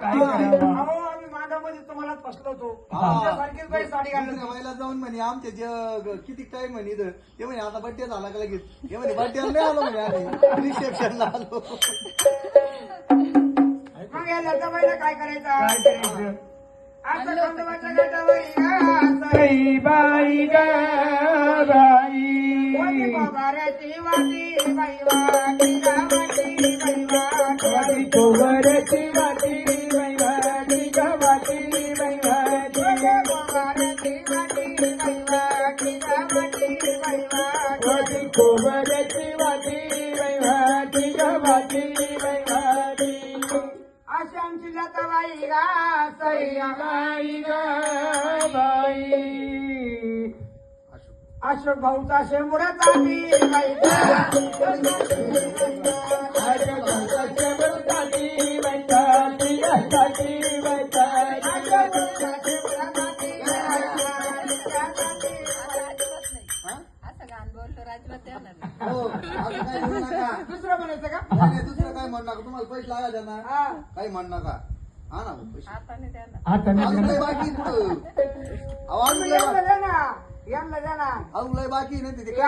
काय करावं? अहो आम्ही मागामध्ये तुम्हालाच फसलो होतो तुमच्यासारखीच बाई साडी घालून दुसऱ्या बाईला जाऊन म्हणे आमच्या किती टाइम म्हणे इथं ते म्हणे आता बड्डे झाला का लगेच हे म्हणे बड्डेला नाही आलो म्हणे आम्ही रिसेप्शनला आलो मग या लता बाईला काय करायचं काय करायचं? आता खंडोबाच्या घाटावर बाई बाई ग बाई बाबाऱ्याची वाटी बाई वाटी गावाची बाई वाटी वाटी कोवरची वाटी बाई वाटी ग वाटी बाई वाटी बाबाऱ्याची वाटी बाई वाटी गावाची बाई वाटी वाटी कोवरची वाटी बाई वाटी ग वाटी बाई वाटी अशी आमची लता बाई गा सैया बाई ग बाई अशोक भाऊचा शेंबुडाचा ती बाई हो असं काय म्हणू नका दुसरं म्हणायचं का नाही, नाही, दुसरं काय म्हणू नका तुम्हाला पैसे लागायचे ना हा काही म्हणू नका हा ना भाऊ, पैसे आता अजून लय बाकी आहे कुठं अहो, अजून लय यांना द्या ना यांना द्या ना अजून लय बाकी आहे ना तिथे काय